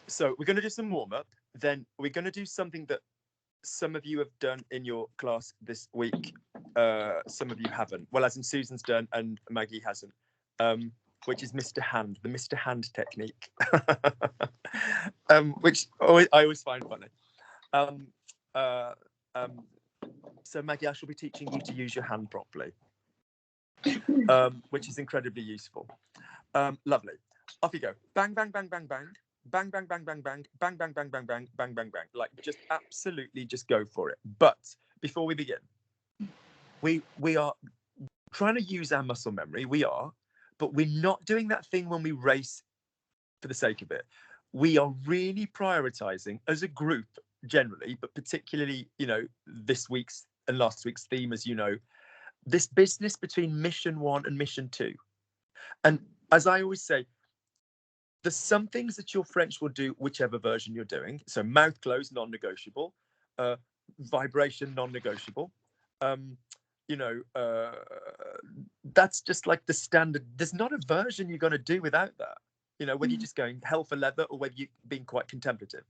So we're going to do some warm-up. Then we're going to do something that some of you have done in your class this week. Some of you haven't. Well, as in Susan's done and Maggie hasn't, which is Mr. Hand, the Mr. Hand technique, which I always find funny. So Maggie, I shall be teaching you to use your hand properly, which is incredibly useful. Lovely. Off you go. Bang, bang, bang, bang, bang. Bang, bang, bang, bang, bang, bang, bang, bang, bang, bang, bang, bang, bang. Like, just absolutely just go for it. But before we begin, we are trying to use our muscle memory. We are, but we're not doing that thing when we race for the sake of it. We are really prioritizing as a group generally, but particularly, you know, this week's and last week's theme, as you know, this business between mission 1 and mission 2. And as I always say, there's some things that your French will do, whichever version you're doing. So mouth closed, non-negotiable. Vibration, non-negotiable. You know, that's just like the standard. There's not a version you're going to do without that. You know, whether you're just going hell for leather or whether you're being quite contemplative.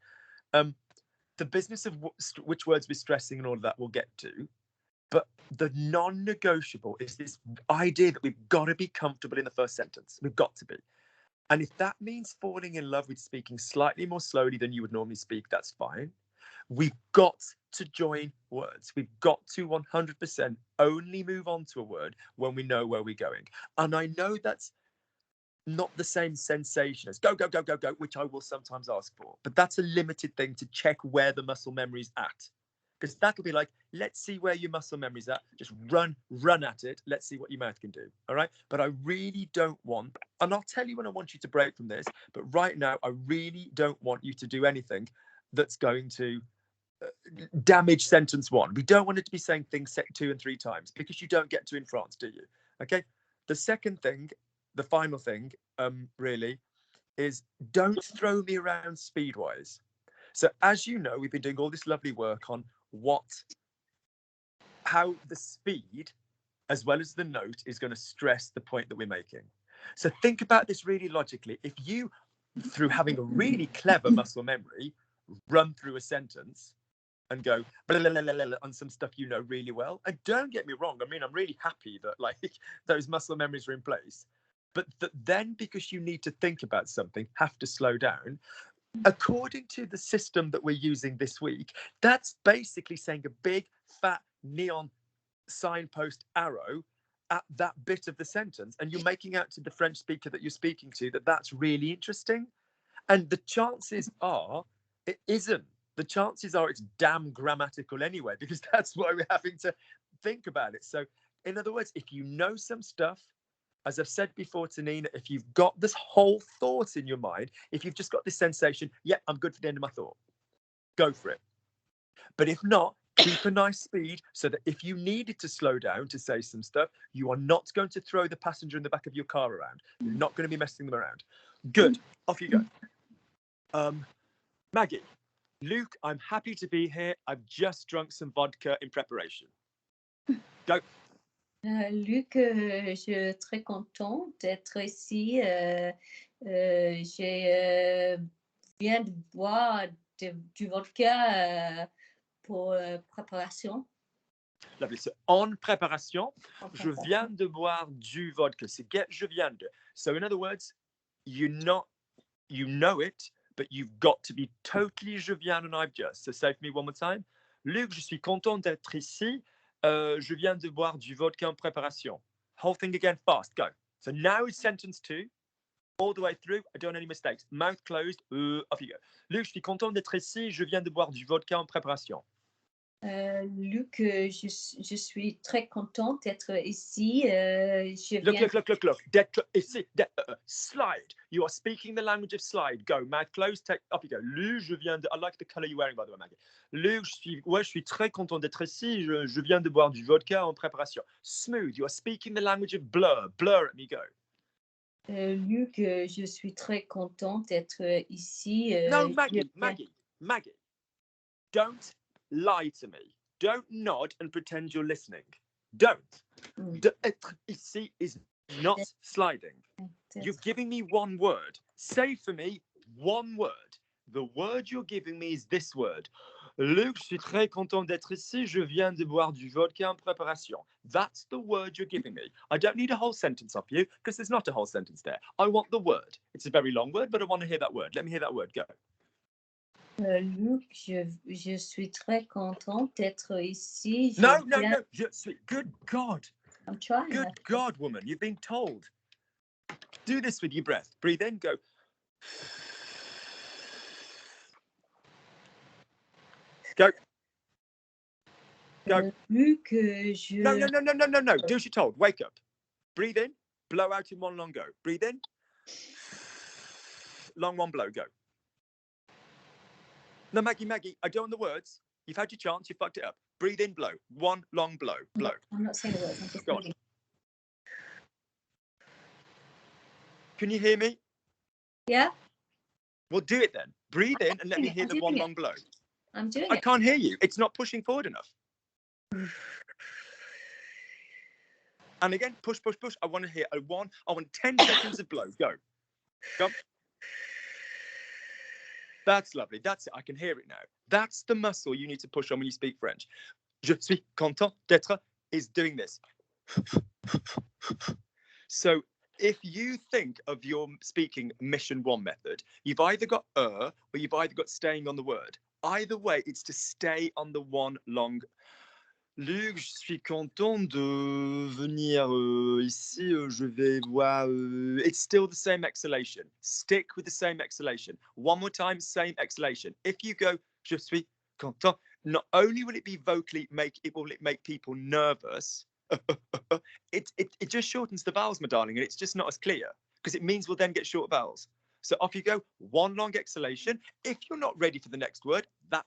The business of which words we're stressing and all of that we'll get to. But the non-negotiable is this idea that we've got to be comfortable in the first sentence. We've got to be. And if that means falling in love with speaking slightly more slowly than you would normally speak, that's fine. We've got to join words. We've got to 100% only move on to a word when we know where we're going. And I know that's not the same sensation as go, go, go, go, go, which I will sometimes ask for. But that's a limited thing to check where the muscle memory's at. Because that'll be like, let's see where your muscle memory's at. Just run at it. Let's see what your mouth can do. All right. But I really don't want, and I'll tell you when I want you to break from this. But right now, I really don't want you to do anything that's going to damage sentence 1. We don't want it to be saying things 2 and 3 times because you don't get to in France, do you? Okay. The second thing, the final thing, really, is don't throw me around speed-wise. So as you know, we've been doing all this lovely work on how the speed as well as the note is going to stress the point that we're making. So think about this really logically. If you, through having a really clever muscle memory, run through a sentence and go blah, blah, blah, blah, blah, on some stuff you know really well, and don't get me wrong, I mean, I'm really happy that like those muscle memories are in place, but that then because you need to think about something, have to slow down. According to the system that we're using this week, that's basically saying a big, fat, neon signpost arrow at that bit of the sentence. And you're making out to the French speaker that you're speaking to that that's really interesting. And the chances are it isn't. The chances are it's damn grammatical anyway, because that's why we're having to think about it. So, in other words, if you know some stuff, as I've said before to Nina, if you've got this whole thought in your mind, if you've just got this sensation, yeah, I'm good for the end of my thought, go for it. But if not, keep a nice speed so that if you needed to slow down to say some stuff, you are not going to throw the passenger in the back of your car around. You're not going to be messing them around. Good. Off you go. Maggie, Luke, I'm happy to be here. I've just drunk some vodka in preparation. Go. Luc, je suis très content d'être ici. Je viens de boire du vodka pour préparation. Lovely. So, en préparation, je viens de boire du vodka. So, get je viens de. So, in other words, you know it, but you've got to be totally je viens and I've just. So, say for me one more time. Luc, je suis content d'être ici. Je viens de boire du vodka en préparation. Whole thing again, fast, go. So now it's sentence 2, all the way through. I don't want any mistakes. Mouth closed, off you go. Luc, je suis content d'être ici. Je viens de boire du vodka en préparation. Luc, je suis très content d'être ici. Look. D'être ici. Slide. You are speaking the language of slide. Go. Mouth closed. Up you go. Luc, je viens de. I like the color you're wearing, by the way, Maggie. Luc, je suis très content d'être ici. Je viens de boire du vodka en préparation. Smooth. You are speaking the language of blur. Blur at me. Go. Luc, je suis très content d'être ici. No, Maggie. Don't lie to me. Don't nod and pretend you're listening. Don't. D'être ici is not sliding. You're giving me one word. Say for me one word. The word you're giving me is this word. Luc, je suis très content d'être ici. Je viens de boire du vodka en préparation. That's the word you're giving me. I don't need a whole sentence off you because there's not a whole sentence there. I want the word. It's a very long word, but I want to hear that word. Let me hear that word. Go. Luc, je suis très contente d'être ici. No. Je suis. Good God. I'm trying. Good God, woman. You've been told. Do this with your breath. Breathe in. Go. Go. Go. Luc, je... No. Do as you're told. Wake up. Breathe in. Blow out in one long go. Breathe in. Long one blow. Go. No, Maggie, I don't want the words. You've had your chance. You fucked it up. Breathe in, blow. One long blow. Blow. I'm not saying the words. I'm just Go on. breathing. Can you hear me? Yeah, Well, do it then. Breathe in and let me hear the one long blow. I'm doing I it. can't hear you. It's not pushing forward enough. And again, push. I want to hear a one. I want 10 seconds of blow. Go. Go. That's lovely. That's it. I can hear it now. That's the muscle you need to push on when you speak French. Je suis content d'être is doing this. So if you think of your speaking mission one method, you've either got or you've either got staying on the word. Either way, it's to stay on the one long. Luc, je suis content de venir ici. Je vais voir. It's still the same exhalation. Stick with the same exhalation. One more time, same exhalation. If you go, je suis content, not only will it be vocally make people nervous, it just shortens the vowels, my darling, and it's just not as clear because it means we'll then get short vowels. So off you go, one long exhalation. If you're not ready for the next word, that's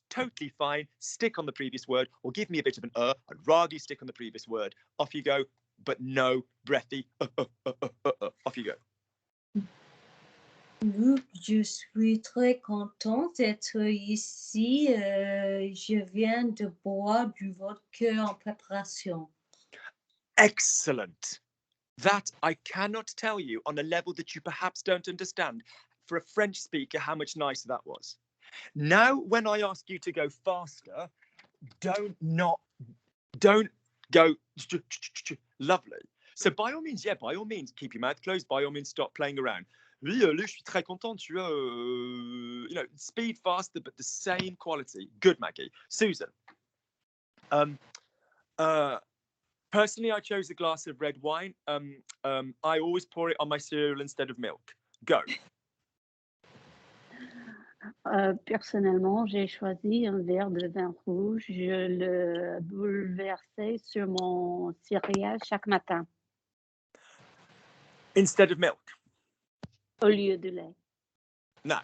totally fine. Stick on the previous word or give me a bit of an I'd rather you stick on the previous word. Off you go, but no breathy. Off you go. Luc, je suis très contente d'être ici. Je viens de boire du vodka en préparation. Excellent. That I cannot tell you on a level that you perhaps don't understand for a French speaker how much nicer that was. Now, when I ask you to go faster, don't go lovely. So by all means, keep your mouth closed. By all means, stop playing around. Oui, je suis très content. Tu as, speed faster, but the same quality. Good, Maggie. Susan. Personally, I chose a glass of red wine. I always pour it on my cereal instead of milk. Go. Personnellement, j'ai choisi un verre de vin rouge. Je le bouleversais sur mon céréale chaque matin. Instead of milk. Au lieu de lait. Now,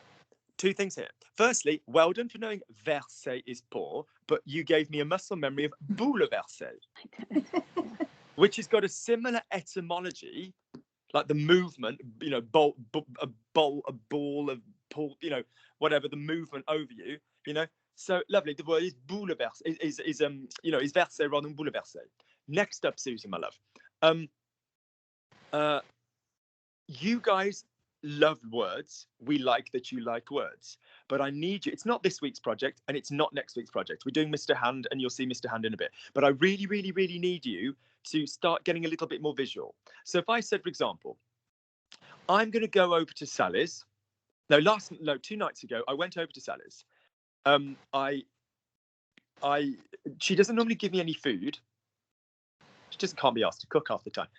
two things here. Firstly, well done for knowing verser is pour, but you gave me a muscle memory of bouleverser, which has got a similar etymology, like the movement, a ball of pull, whatever the movement over you, So lovely. The word is bouleverser, is verser rather than bouleverser. Next up, Susan, my love. You guys love words. We like that you like words, but I need you. It's not this week's project and it's not next week's project. We're doing Mr. Hand and you'll see Mr. Hand in a bit, but I really, really, really need you to start getting a little bit more visual. So if I said, for example, I'm going to go over to Sally's. No, 2 nights ago, I went over to Sally's. She doesn't normally give me any food. She just can't be asked to cook half the time.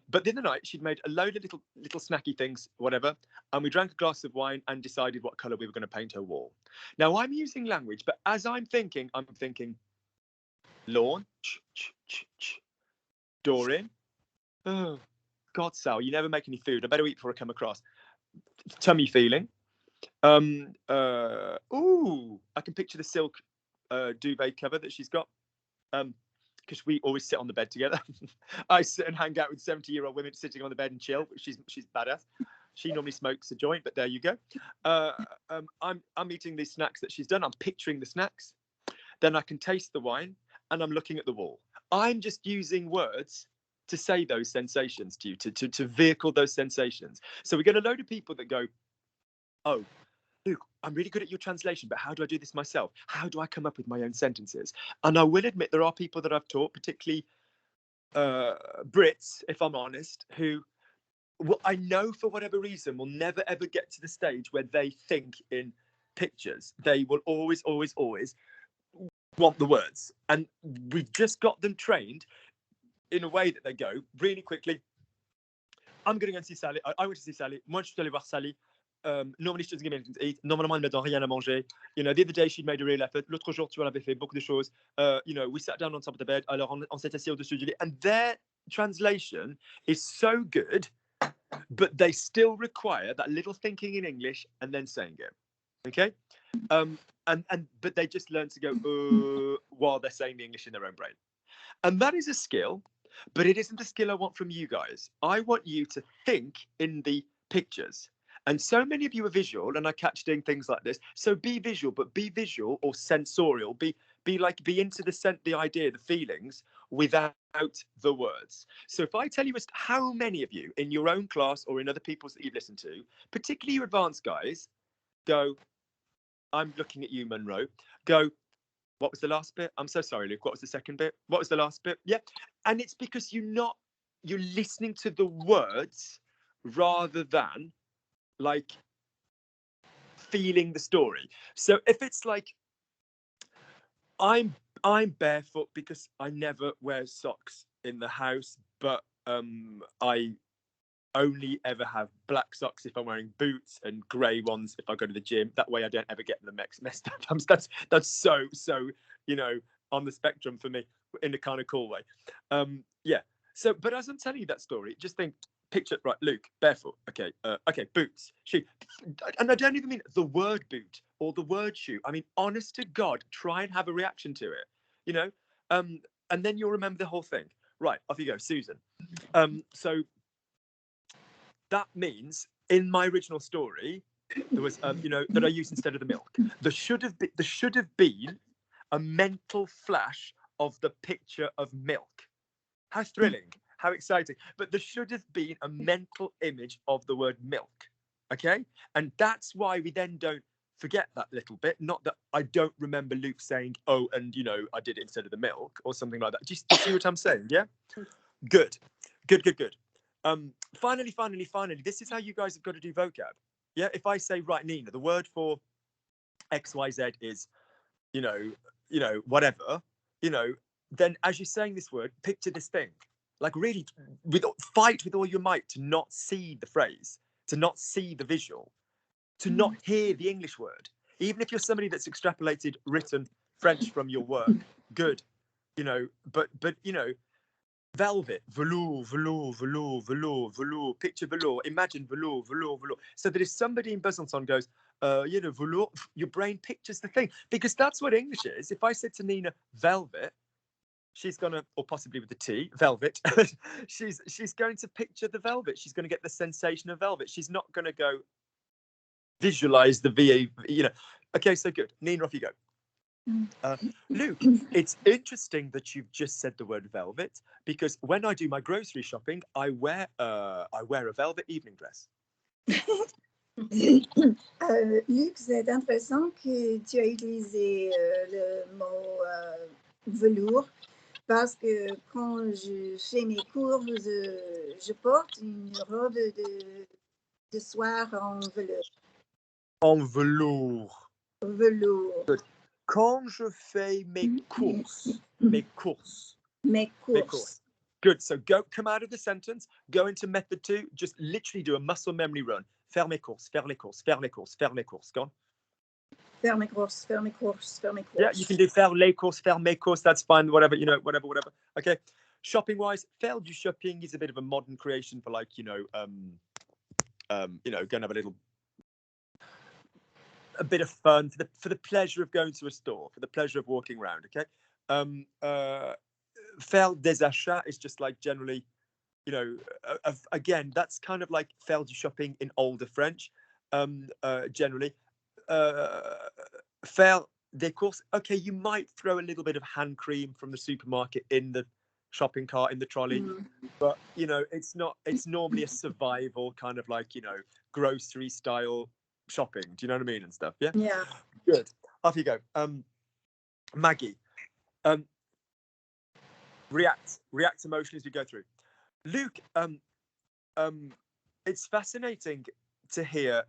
But the other night, she'd made a load of little snacky things, whatever, and we drank a glass of wine and decided what colour we were going to paint her wall. Now, I'm using language, but as I'm thinking, lawn, door in. Oh, God, Sal, you never make any food. I better eat before I come across. Tummy feeling. I can picture the silk duvet cover that she's got. Because we always sit on the bed together. I sit and hang out with 70-year-old women sitting on the bed and chill. She's badass. She normally smokes a joint, but there you go. I'm eating these snacks that she's done. I'm picturing the snacks. Then I can taste the wine, and I'm looking at the wall. I'm just using words to say those sensations to you, to vehicle those sensations. So we get a load of people that go, oh, Luke, I'm really good at your translation, but how do I do this myself? How do I come up with my own sentences? And I will admit there are people that I've taught, particularly Brits, if I'm honest, who I know for whatever reason will never ever get to the stage where they think in pictures. They will always want the words, and we've just got them trained in a way that they go really quickly. I'm going to go and see Sally. I went to see Sally. Moi, je suis allé voir Sally. Normally, she doesn't give me anything to eat. Normalement, elle me donne rien à manger. You know, the other day, she made a real effort. L'autre jour, tu vois, elle avait fait beaucoup de choses. You know, we sat down on top of the bed. Alors, on s'est assis au-dessus du lit. And their translation is so good, but they still require that little thinking in English and then saying it. Okay? But they just learn to go while they're saying the English in their own brain. And that is a skill, but it isn't the skill I want from you guys. I want you to think in the pictures. And so many of you are visual, and I catch doing things like this. So be visual, but be visual or sensorial. Be into the idea, the feelings, without the words. So if I tell you how many of you in your own class or in other people's that you've listened to, particularly your advanced guys, go, I'm looking at you, Monroe, go, what was the last bit? I'm so sorry, Luke. What was the second bit? What was the last bit? Yeah. And it's because you're listening to the words rather than like feeling the story. So if it's like, I'm barefoot because I never wear socks in the house, but I only ever have black socks if I'm wearing boots and grey ones if I go to the gym. That way I don't ever get them messed up. That's so, you know, on the spectrum for me in a kind of cool way. Yeah. So, but as I'm telling you that story, just think, picture, right, Luke, barefoot. Okay. Okay. Boots, shoe. And I don't even mean the word boot or the word shoe. I mean, honest to God, try and have a reaction to it, you know? And then you'll remember the whole thing. Right. Off you go, Susan. So that means in my original story, there was, you know, that I used instead of the milk. There should have been a mental flash of the picture of milk. How thrilling, how exciting. But there should have been a mental image of the word milk. Okay. And that's why we then don't forget that little bit. Not that I don't remember Luke saying, oh, and, you know, I did it instead of the milk or something like that. Do you see what I'm saying? Yeah. Good. Finally, this is how you guys have got to do vocab. Yeah. If I say, right, Nina, the word for XYZ is, you know, whatever, you know, then as you're saying this word, picture this thing, like really fight with all your might to not see the phrase, to not see the visual, to not hear the English word. Even if you're somebody that's extrapolated written French from your work, good, you know, but you know, velvet, velour, picture velour, imagine velour. So that if somebody in Besançon goes, you know, velour, your brain pictures the thing, because that's what English is. If I said to Nina, velvet, she's gonna, or possibly with the T, velvet, she's going to picture the velvet. She's going to get the sensation of velvet. She's not going to go visualize the VA, you know. Okay, so good. Nina, off you go. Luke, it's interesting that you've just said the word velvet, because when I do my grocery shopping, I wear a velvet evening dress. Luc, c'est intéressant que tu as utilisé le mot velours, parce que quand je fais mes cours, je porte une robe de soir en velours. En velours. Velours. Good. Quand je fais mes courses. Good. So come out of the sentence, go into method 2, just literally do a muscle memory run. Faire mes courses. Go on. Faire mes courses. Yeah, you can do faire les courses, that's fine, whatever, you know, whatever. Okay. Shopping wise, faire du shopping is a bit of a modern creation for, like, you know, go and have a bit of fun for the pleasure of going to a store, for the pleasure of walking around. Okay. Faire des achats is just like generally, you know, again, that's kind of like faire du shopping in older French, generally. Faire des courses, okay, you might throw a little bit of hand cream from the supermarket in the shopping cart, in the trolley. But, you know, it's normally a survival kind of like, you know, grocery style shopping. Do you know what I mean? And stuff. Yeah. Yeah. Good. Off you go. Maggie. React emotionally as we go through. Luke, it's fascinating to hear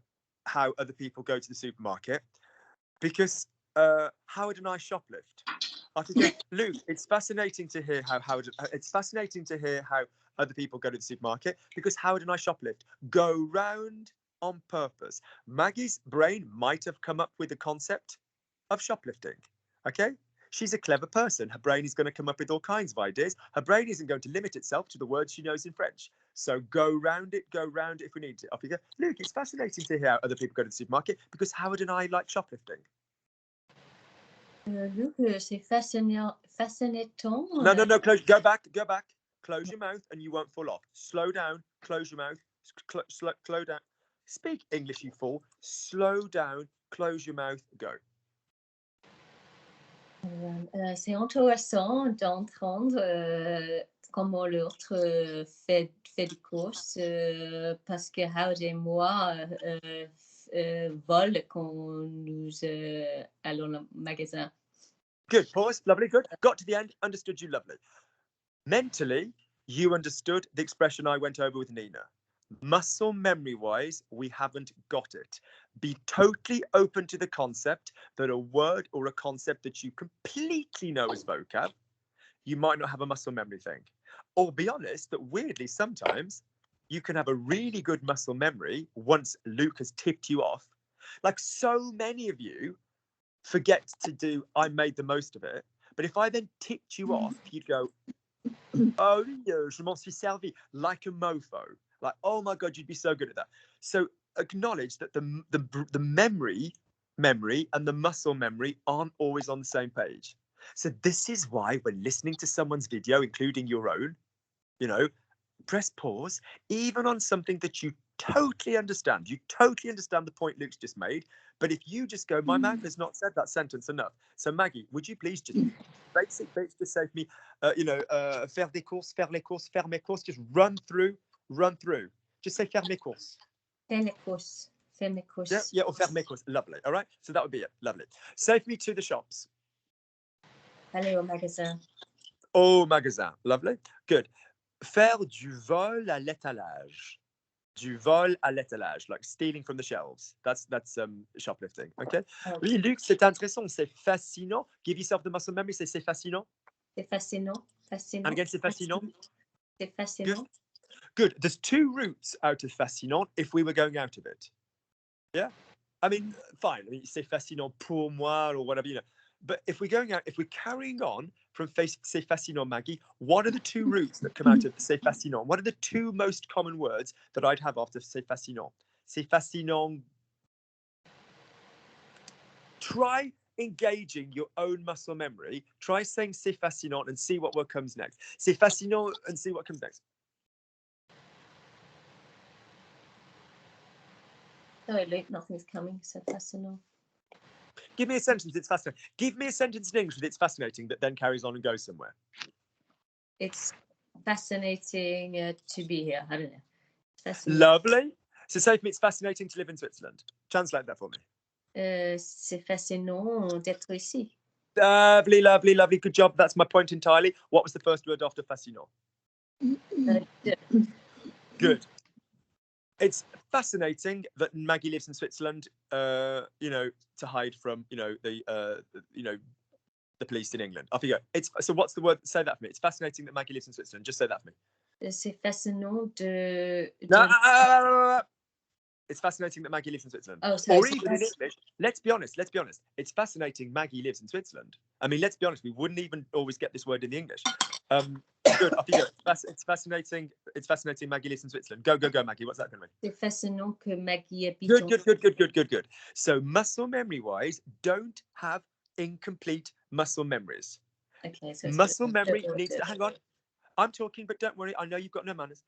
how other people go to the supermarket, because Howard and I shoplift. I think, Luke, it's fascinating to hear how other people go to the supermarket, because Howard and I shoplift. Go round on purpose. Maggie's brain might have come up with the concept of shoplifting. Okay? She's a clever person. Her brain is going to come up with all kinds of ideas. Her brain isn't going to limit itself to the words she knows in French. So go round it if we need to. Off you go. Luke, it's fascinating to hear how other people go to the supermarket, because Howard and I like shoplifting. Luc, c'est fascinant. No, go back. Close your mouth and you won't fall off. Slow down, close your mouth, slow down. Speak English, you fool. Slow down, close your mouth, go. C'est intéressant d'entendre comment l'autre fait des courses, parce que Howard et moi volent quand nous allons au magasin. Good, pause, lovely, good. Got to the end, understood you, lovely. Mentally, you understood the expression I went over with Nina. Muscle memory-wise, we haven't got it. Be totally open to the concept that a word or a concept that you completely know as vocab, you might not have a muscle memory thing. Or be honest that weirdly, sometimes you can have a really good muscle memory once Luke has tipped you off. Like so many of you forget to do, I made the most of it. But if I then tipped you off, you'd go, oh, je m'en suis servi, like a mofo. Like, oh my God, you'd be so good at that. So acknowledge that the memory and the muscle memory aren't always on the same page. So this is why when listening to someone's video, including your own, you know, press pause, even on something that you totally understand. You totally understand the point Luke's just made. But if you just go, my mouth has not said that sentence enough. So Maggie, would you please just basic just say to me, faire des courses, faire les courses, faire mes courses, just run through. Just say faire mes courses. Faire mes courses. Yeah, or faire mes courses. Lovely. All right. So that would be it. Lovely. Save me to the shops. Aller au magasin. Au magasin. Lovely. Good. Faire du vol à l'étalage. Du vol à l'étalage, like stealing from the shelves. That's shoplifting. Okay. Oui, Luc, c'est intéressant. C'est fascinant. Give yourself the muscle memory. Say c'est fascinant. C'est fascinant. And again, c'est fascinant. C'est fascinant. Good. There's two routes out of fascinant if we were going out of it. Yeah. I mean, fine. I mean, c'est fascinant pour moi or whatever, you know. But if we're going out, if we're carrying on from c'est fascinant, Maggie, what are the two routes that come out of c'est fascinant? What are the two most common words that I'd have after c'est fascinant? C'est fascinant. Try engaging your own muscle memory. Try saying c'est fascinant and see what word comes next. C'est fascinant and see what comes next. Sorry, Luke, nothing's coming. C'est fascinant. Give me a sentence, it's fascinating. Give me a sentence in English with it's fascinating that then carries on and goes somewhere. It's fascinating to be here. I don't know. Lovely. So say for me, it's fascinating to live in Switzerland. Translate that for me. C'est fascinant d'être ici. Lovely, lovely, lovely. Good job. That's my point entirely. What was the first word after fascinant? Good. It's fascinating that Maggie lives in Switzerland, you know, to hide from, you know, the police in England. Off you go. So what's the word? Say that for me. It's fascinating that Maggie lives in Switzerland. Just say that for me. C'est fascinant de... No. It's fascinating that Maggie lives in Switzerland. Oh, sorry. Or even in English, let's be honest. It's fascinating Maggie lives in Switzerland. I mean, let's be honest. We wouldn't even always get this word in the English. Good. Off you go. It's fascinating. It's fascinating Maggie lives in Switzerland. Go, Maggie. What's that going to mean? C'est fascinant que Maggie habite. Good. So muscle memory-wise, don't have incomplete muscle memories. Okay. So muscle memory needs to... Hang on. I'm talking, but don't worry. I know you've got no manners.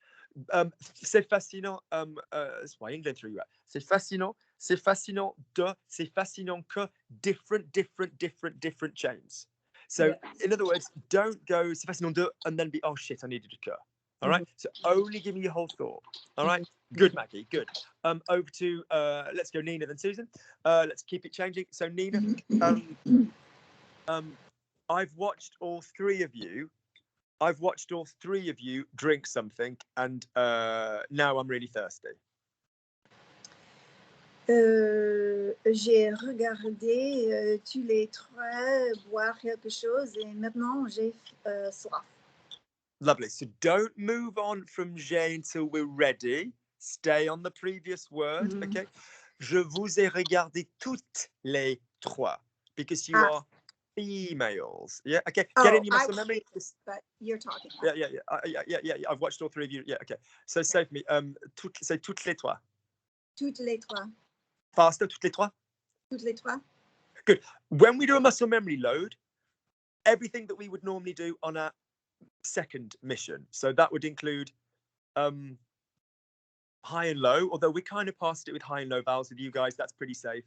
C'est fascinant. That's why England threw you out. C'est fascinant que different chains. So Yeah. in other words, don't go c'est facile en deux and then be, oh shit, I needed a cœur. All right. So only give me your whole thought. All right. Good, Maggie. Good. Over to let's go Nina then Susan. Let's keep it changing. So Nina, I've watched all three of you. Drink something, and now I'm really thirsty. J'ai regardé tous les trois boire quelque chose et maintenant j'ai soif. Lovely. So don't move on from j'ai until we're ready. Stay on the previous word. Okay. Je vous ai regardé toutes les trois because you are females. Yeah. Okay. Get in your muscle memory. But you're talking. Yeah. I've watched all three of you. Yeah. Okay. So say for me. Say toutes les trois. Toutes les trois. Faster. Toutes les trois. Toutes les trois. Good. When we do a muscle memory load, everything that we would normally do on a second mission. So that would include high and low, although we kind of passed it with high and low vowels with you guys. That's pretty safe.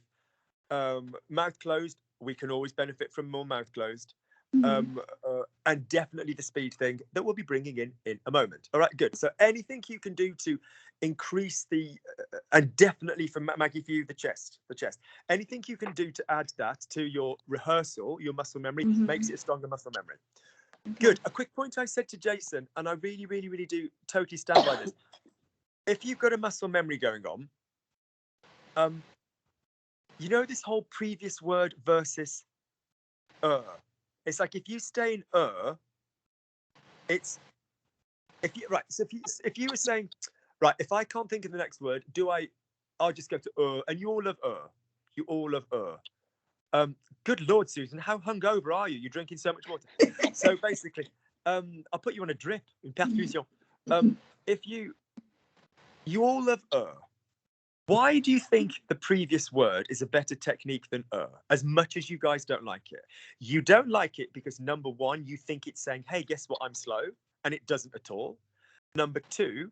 Mouth closed, we can always benefit from more mouth closed. And definitely the speed thing that we'll be bringing in a moment. All right, good. So anything you can do to increase the, and definitely for Maggie, for you, the chest. Anything you can do to add that to your rehearsal, your muscle memory, makes it a stronger muscle memory. Good. A quick point I said to Jason, and I really, really, really do totally stand by this. If you've got a muscle memory going on, you know this whole previous word versus it's like if you stay in it's if you right. So if you were saying right, if I can't think of the next word, I'll just go to and you all love you all love good Lord, Susan, how hungover are you? You're drinking so much water. So basically, I'll put you on a drip, une perfusion. If you all love why do you think the previous word is a better technique than as much as you guys don't like it? You don't like it because number one, you think it's saying, hey, guess what? I'm slow. And it doesn't at all. Number two,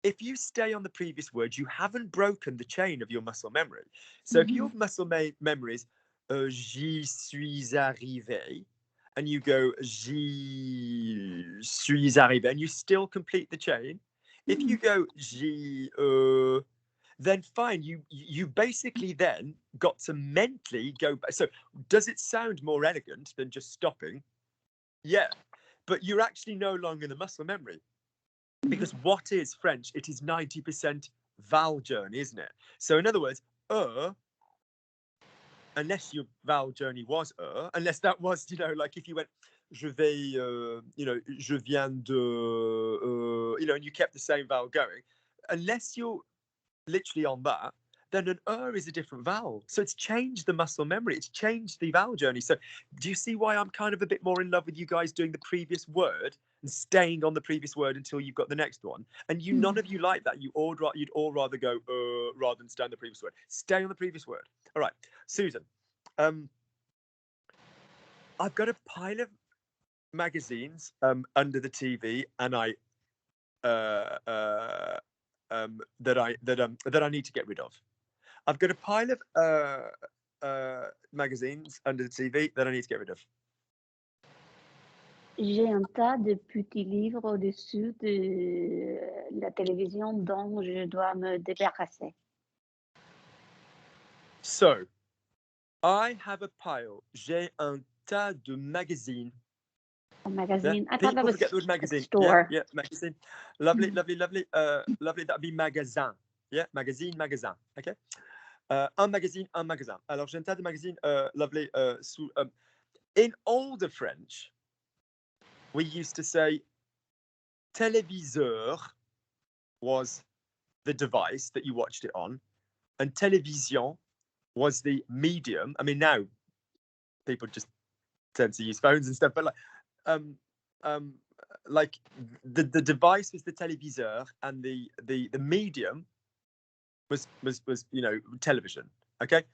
if you stay on the previous word, you haven't broken the chain of your muscle memory. So if your muscle memory is j'y suis arrivé, and you go j'y suis arrivé, and you still complete the chain. If you go j'y then fine, you basically then got to mentally go back. So does it sound more elegant than just stopping? Yeah, but you're actually no longer in the muscle memory. Because what is French? It is 90% vowel journey, isn't it? So in other words, unless your vowel journey was unless that was, like if you went, je vais, je viens de, and you kept the same vowel going, unless you're literally on that, then an is a different vowel. So it's changed the muscle memory. It's changed the vowel journey. So do you see why I'm kind of a bit more in love with you guys doing the previous word and staying on the previous word until you've got the next one? And none of you like that. You'd all rather go rather than stay on the previous word. Stay on the previous word. All right, Susan. I've got a pile of magazines under the TV, and that I need to get rid of. I've got a pile of magazines under the TV that I need to get rid of. J'ai un tas de petits livres au-dessus de la télévision dont je dois me débarrasser. So, I have a pile. J'ai un tas de magazines. A magazine. Yeah. I thought that was forget the word magazine. store. Yeah, magazine. Lovely. Lovely. That'd be magasin. Yeah, magazine, magasin. Okay. Un magazine, un magasin. Alors, j'ai un tas de magazines. Lovely. In older French, we used to say téléviseur was the device that you watched it on, and télévision was the medium. I mean, now people just tend to use phones and stuff, but like the device was the téléviseur, and the medium was television. Okay.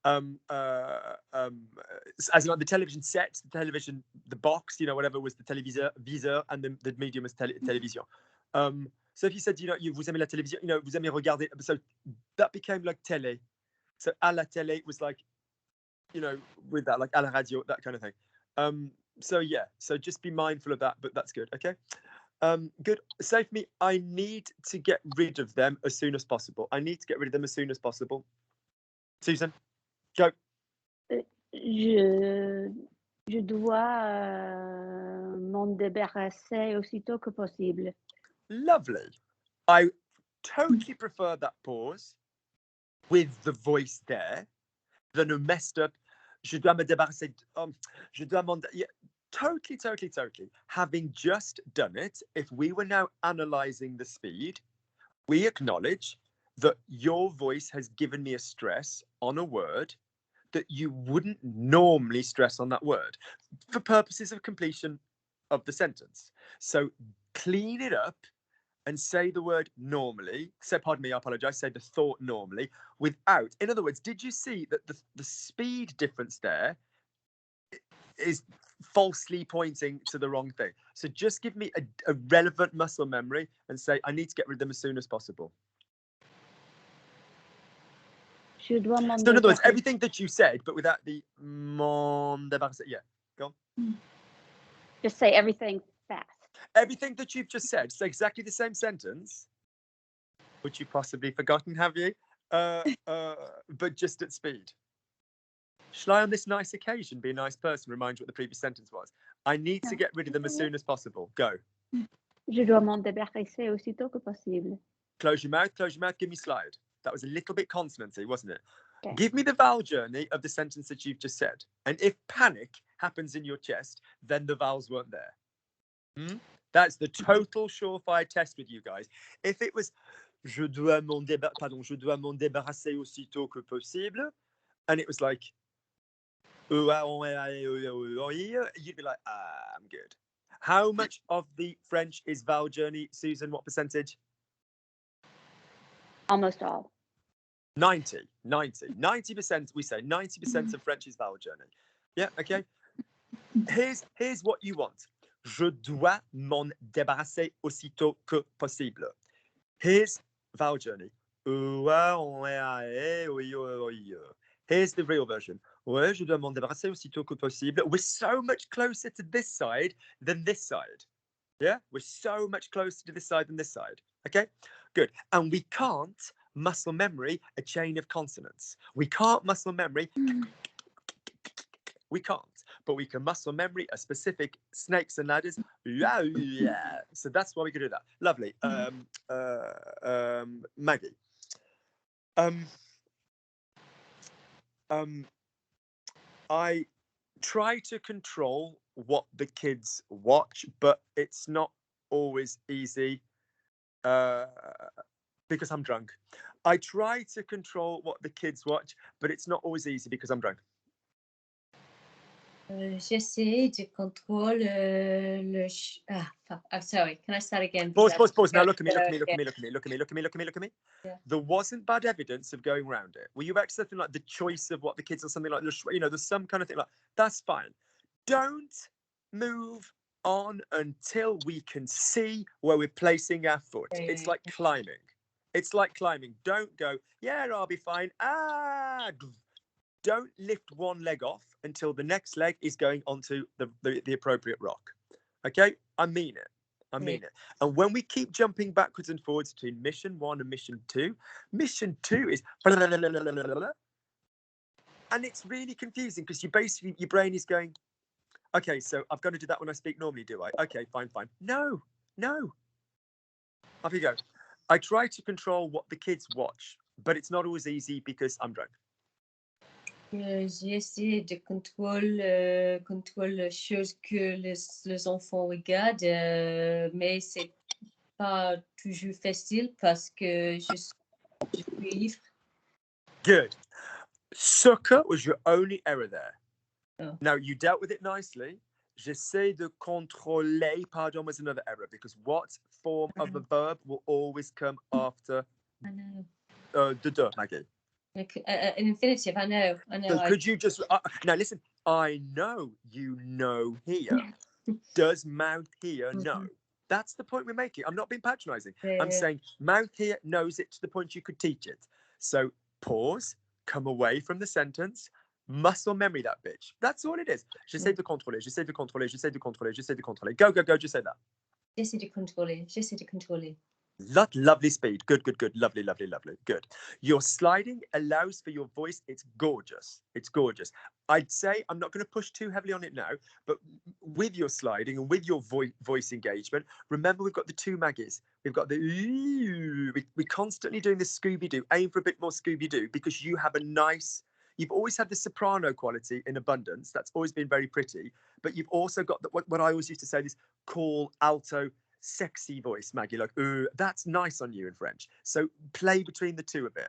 As in like the television set, the box, whatever was the téléviseur, and the medium was télévision. So if you said, vous aimez la télévision, vous aimez regarder, so that became like télé. So à la télé was like, with that, like à la radio, that kind of thing. So yeah, so just be mindful of that, but that's good. Okay. Good. Say for me, I need to get rid of them as soon as possible. I need to get rid of them as soon as possible. Susan, go. Je dois m'en débarrasser aussitôt que possible. Lovely. I totally prefer that pause with the voice there than a messed up. Je dois me débarrasser. Je dois m'en. Yeah, totally. Having just done it, if we were now analysing the speed, we acknowledge that your voice has given me a stress on a word that you wouldn't normally stress on that word for purposes of completion of the sentence. So clean it up and say the word normally. Say, pardon me, I apologize. Say the thought normally without. In other words, did you see that the speed difference there is falsely pointing to the wrong thing? So just give me a relevant muscle memory and say, I need to get rid of them as soon as possible. Je dois m'en So in other words, débarrasser. everything that you said, but without the m'en débarrasser. Yeah, go on. Just say everything fast. Everything that you've just said, it's exactly the same sentence, which you've possibly forgotten, have you? But just at speed. Shall I, on this nice occasion, be a nice person, remind you what the previous sentence was? I need to get rid of them as soon as possible. Go. Je dois m'en débarrasser aussitôt que possible. Close your mouth, give me slide. That was a little bit consonancy, wasn't it? Okay. Give me the vowel journey of the sentence that you've just said. And if panic happens in your chest, then the vowels weren't there. That's the total surefire test with you guys. If it was je dois m'en débarrasser aussitôt que possible, and it was like you'd be like, I'm good. How much of the French is vowel journey, Susan? What percentage? Almost all. 90%. We say 90% of French is vowel journey. Yeah, okay. Here's what you want. Je dois m'en débarrasser aussitôt que possible. Here's vowel journey. Here's the real version. Ouais, je dois m'en débarrasser aussitôt que possible. We're so much closer to this side than this side. Yeah, we're so much closer to this side than this side. Okay, good. And we can't muscle memory a chain of consonants. We can't muscle memory. We can't, but we can muscle memory a specific snakes and ladders. Yeah. So that's why we can do that. Lovely. Maggie. I try to control what the kids watch, but it's not always easy because I'm drunk. I try to control what the kids watch, but it's not always easy because I'm drunk. J'essaie de contrôler le... sorry, can I start again? Pause. Now look at me. Yeah. There wasn't bad evidence of going around it. Were you about something like the choice of what the kids or something like, there's some kind of thing like, that's fine. Don't move on until we can see where we're placing our foot. It's like climbing. Don't go, yeah, I'll be fine. Don't lift one leg off until the next leg is going onto the appropriate rock. Okay? I mean it. And when we keep jumping backwards and forwards between mission 1 and mission 2 is and it's really confusing because you basically, your brain is going, okay, so I've got to do that when I speak normally, do I? Okay, fine. No. Off you go. I try to control what the kids watch, but it's not always easy because I'm drunk. J'essaie de contrôler les choses que les enfants regardent, mais c'est pas toujours facile parce que je suis ivre. Good. Sucker was your only error there. Oh. Now, you dealt with it nicely. J'essaie de contrôler, pardon, was another error because what form of a verb will always come after the Maggie? An infinitive, I know. So could you just now listen? I know you know here. Does mouth here know? That's the point we're making. I'm not being patronizing. I'm saying mouth here knows it to the point you could teach it. So pause, come away from the sentence, Muscle memory, that bitch. That's all it is. J'essaie de contrôler, j'essaie de contrôler, j'essaie de contrôler, j'essaie de contrôler. Go, go, go, just say that. J'essaie de contrôler, j'essaie de contrôler. Lovely speed. Good, good, good. Lovely, lovely, lovely. Good. Your sliding allows for your voice. It's gorgeous. It's gorgeous. I'd say I'm not going to push too heavily on it now, but with your sliding and with your voice engagement, remember we've got the two Maggies. We've got the we're constantly doing this Scooby-Doo. Aim for a bit more Scooby-Doo because you have a nice, you've always had the soprano quality in abundance. That's always been very pretty, but you've also got the, what I always used to say, this cool alto sexy voice, Maggie, like, that's nice on you in French. So play between the two a bit.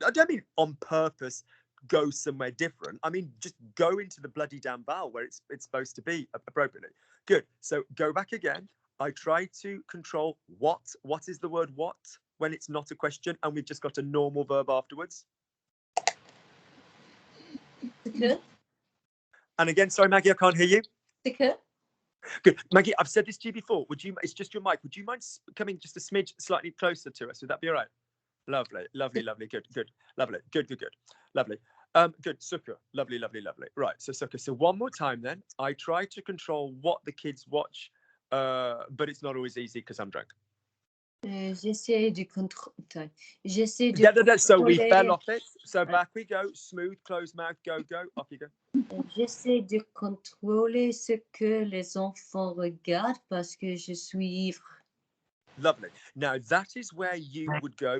I don't mean on purpose go somewhere different. I mean, just go into the bloody damn vowel where it's supposed to be appropriately. Good. So go back again. I try to control what. What is the word what when it's not a question and we've just got a normal verb afterwards? Que? And again, sorry, Maggie, I can't hear you. Que? Good. Maggie, I've said this to you before. Would you, it's just your mic. Would you mind coming just a smidge slightly closer to us? Would that be all right? Lovely, lovely, lovely. Good, good. Lovely. Good, good, good. Lovely. Good. Sukkah. Lovely, lovely, lovely. Right. So Sukkah. So one more time then. I try to control what the kids watch, but it's not always easy because I'm drunk. J'essaie de contrôler. J'essaie de Yeah, so we contrôler. fell off it. So back we go. Smooth, closed mouth. Go, go. Off you go. J'essaie de contrôler ce que les enfants regardent parce que je suis ivre. Lovely. Now that is where you would go.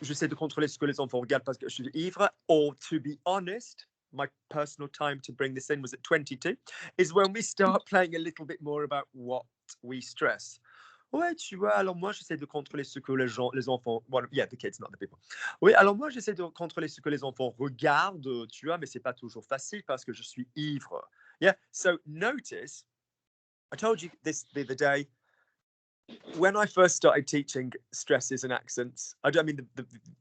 J'essaie de contrôler ce que les enfants regardent parce que je suis ivre. Or to be honest, my personal time to bring this in was at 22. Is when we start playing a little bit more about what we stress. Ouais, tu vois, alors moi, j'essaie de contrôler ce que les enfants... Well, yeah, the kids, not the people. Oui, alors moi, j'essaie de contrôler ce que les enfants regardent, tu vois, mais c'est pas toujours facile parce que je suis ivre. Yeah, so notice, I told you this the other day, when I first started teaching stresses and accents, I don't mean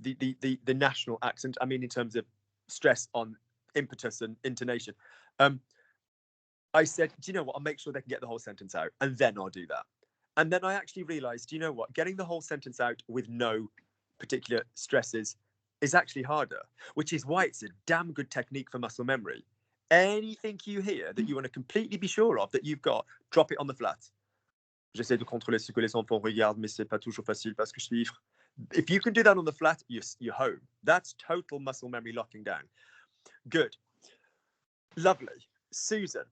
the national accent, I mean in terms of stress on impetus and intonation. I said, do you know what, I'll make sure they can get the whole sentence out, and then I'll do that. And then I actually realized, do you know what? Getting the whole sentence out with no particular stresses is actually harder, which is why it's a damn good technique for muscle memory. Anything you hear that you want to completely be sure of that you've got, drop it on the flat. J'essaie de contrôler ce que les enfants regardent, mais c'est pas toujours facile parce que je suis ivre. If you can do that on the flat, you're home. That's total muscle memory locking down. Good. Lovely. Susan.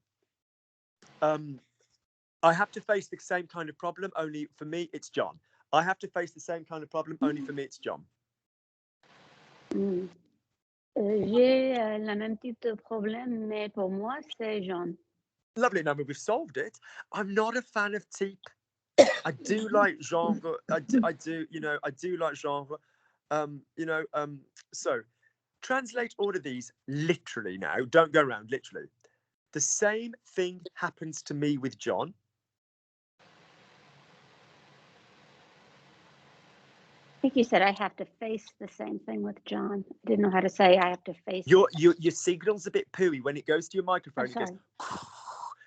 I have to face the same kind of problem, only for me, it's John. I have to face the same kind of problem, only for me, it's John. J'ai le même type de problème, mais pour moi, c'est John. Lovely. Now, we've solved it. I'm not a fan of type. I do like genre. I do, you know, I do like genre. So translate all of these literally now. Don't go around, literally. The same thing happens to me with John. I think you said I have to face the same thing with John. I didn't know how to say I have to face. Your signal's a bit pooey when it goes to your microphone. It goes,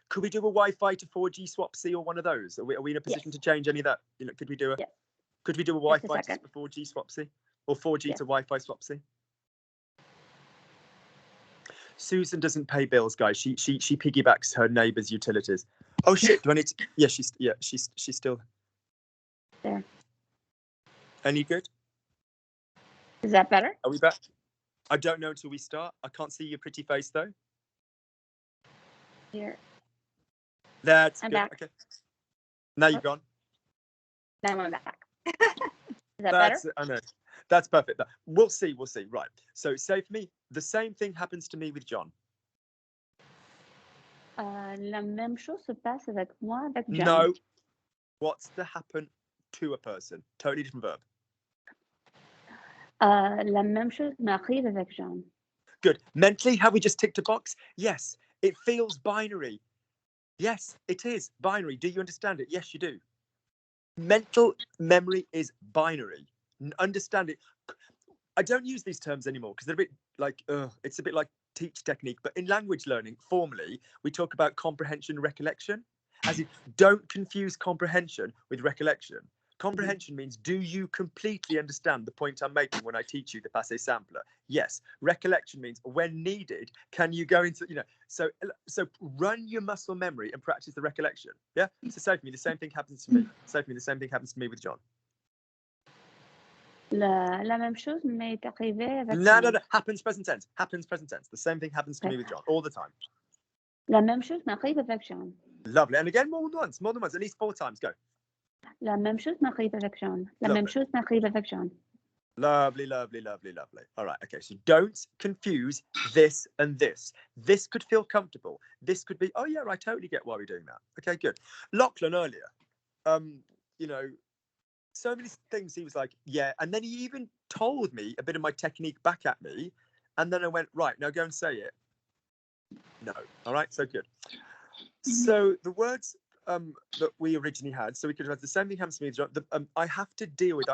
could we do a Wi-Fi to 4G swapsy or one of those? Are we in a position to change any of that? You know, could we do a Wi-Fi to 4G swapsy or 4G to Wi-Fi swapsy? Susan doesn't pay bills, guys. She piggybacks her neighbour's utilities. Oh shit! Do I need to? Yeah, she's still there. Any good? Is that better? Are we back? I don't know until we start. I can't see your pretty face though. Here. That's I'm good. back. Okay. Now you've gone. Now I'm back. Is that better? I know. That's perfect. We'll see. We'll see. Right. So say for me, the same thing happens to me with John. La même chose se passe avec moi, avec John. No. What's to happen to a person? Totally different verb. La même chose m'arrive avec John. Good. Mentally, have we just ticked a box? Yes. It feels binary. Yes, it is binary. Do you understand it? Yes, you do. Mental memory is binary. Understand it. I don't use these terms anymore because they're a bit like, it's a bit like teach technique. But in language learning, formally, we talk about comprehension, recollection. As in, don't confuse comprehension with recollection. Comprehension means, do you completely understand the point I'm making when I teach you the passé simple? Yes. Recollection means, when needed, can you go into, so run your muscle memory and practice the recollection. Yeah. So say for me, the same thing happens to me. Say for me, the same thing happens to me with John. La même chose m'est arrivée avec No. John. Happens present tense. Happens present tense. The same thing happens to me with John all the time. La même chose m'arrive avec John. Lovely. And again, more than once, at least 4 times. Go. La même chose m'arrive avec John. La Lovely. même chose m'arrive avec John. Lovely, lovely, lovely, lovely. All right. Okay. So don't confuse this and this. This could feel comfortable. This could be, oh yeah, I totally get why we're doing that. Okay, good. Lachlan earlier, so many things he was like, yeah. And then he even told me a bit of my technique back at me. And then I went, right, now go and say it. No. All right. So good. So the words that we originally had, so we could have the same thing happens to me. I have to deal with,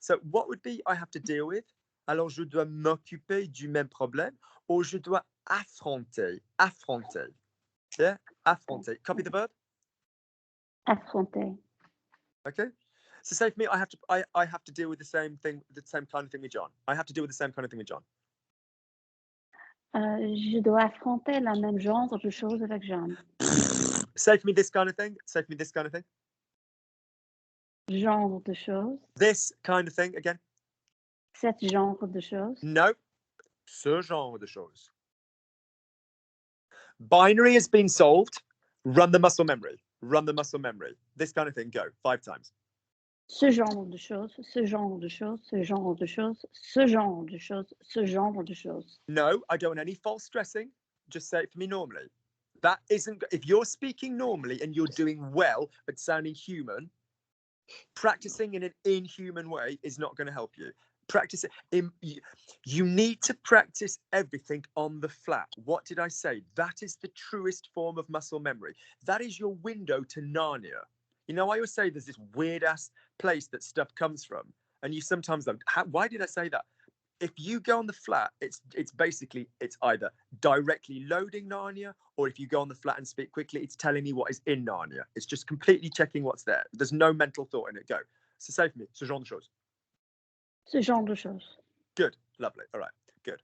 so what would be I have to deal with? Alors je dois m'occuper du même problème, or je dois affronter. Yeah, affronter. Copy the verb. Affronter. Okay. So say for me, I have to deal with the same thing, the same kind of thing with John. I have to deal with the same kind of thing with John. Je dois affronter la même genre de choses avec John. Say for me this kind of thing. Say for me this kind of thing. Genre de choses. This kind of thing again. Cet genre de choses. No. Ce genre de choses. Binary has been solved. Run the muscle memory. Run the muscle memory. This kind of thing. Go 5 times. Ce genre de choses, ce genre de choses, ce genre de choses, ce genre de choses, ce genre de choses. No, I don't want any false stressing. Just say it for me normally. That isn't, if you're speaking normally and you're doing well but sounding human, practicing in an inhuman way is not going to help you. Practice it. You need to practice everything on the flat. What did I say? That is the truest form of muscle memory. That is your window to Narnia. I always say there's this weird ass place that stuff comes from, and you sometimes don't. Why did I say that? If you go on the flat, it's basically, it's either directly loading Narnia, or if you go on the flat and speak quickly, it's telling you what is in Narnia. It's just completely checking what's there. There's no mental thought in it. Go. So say for me, ce genre de choses. Ce genre de choses. Good. Lovely. All right. Good.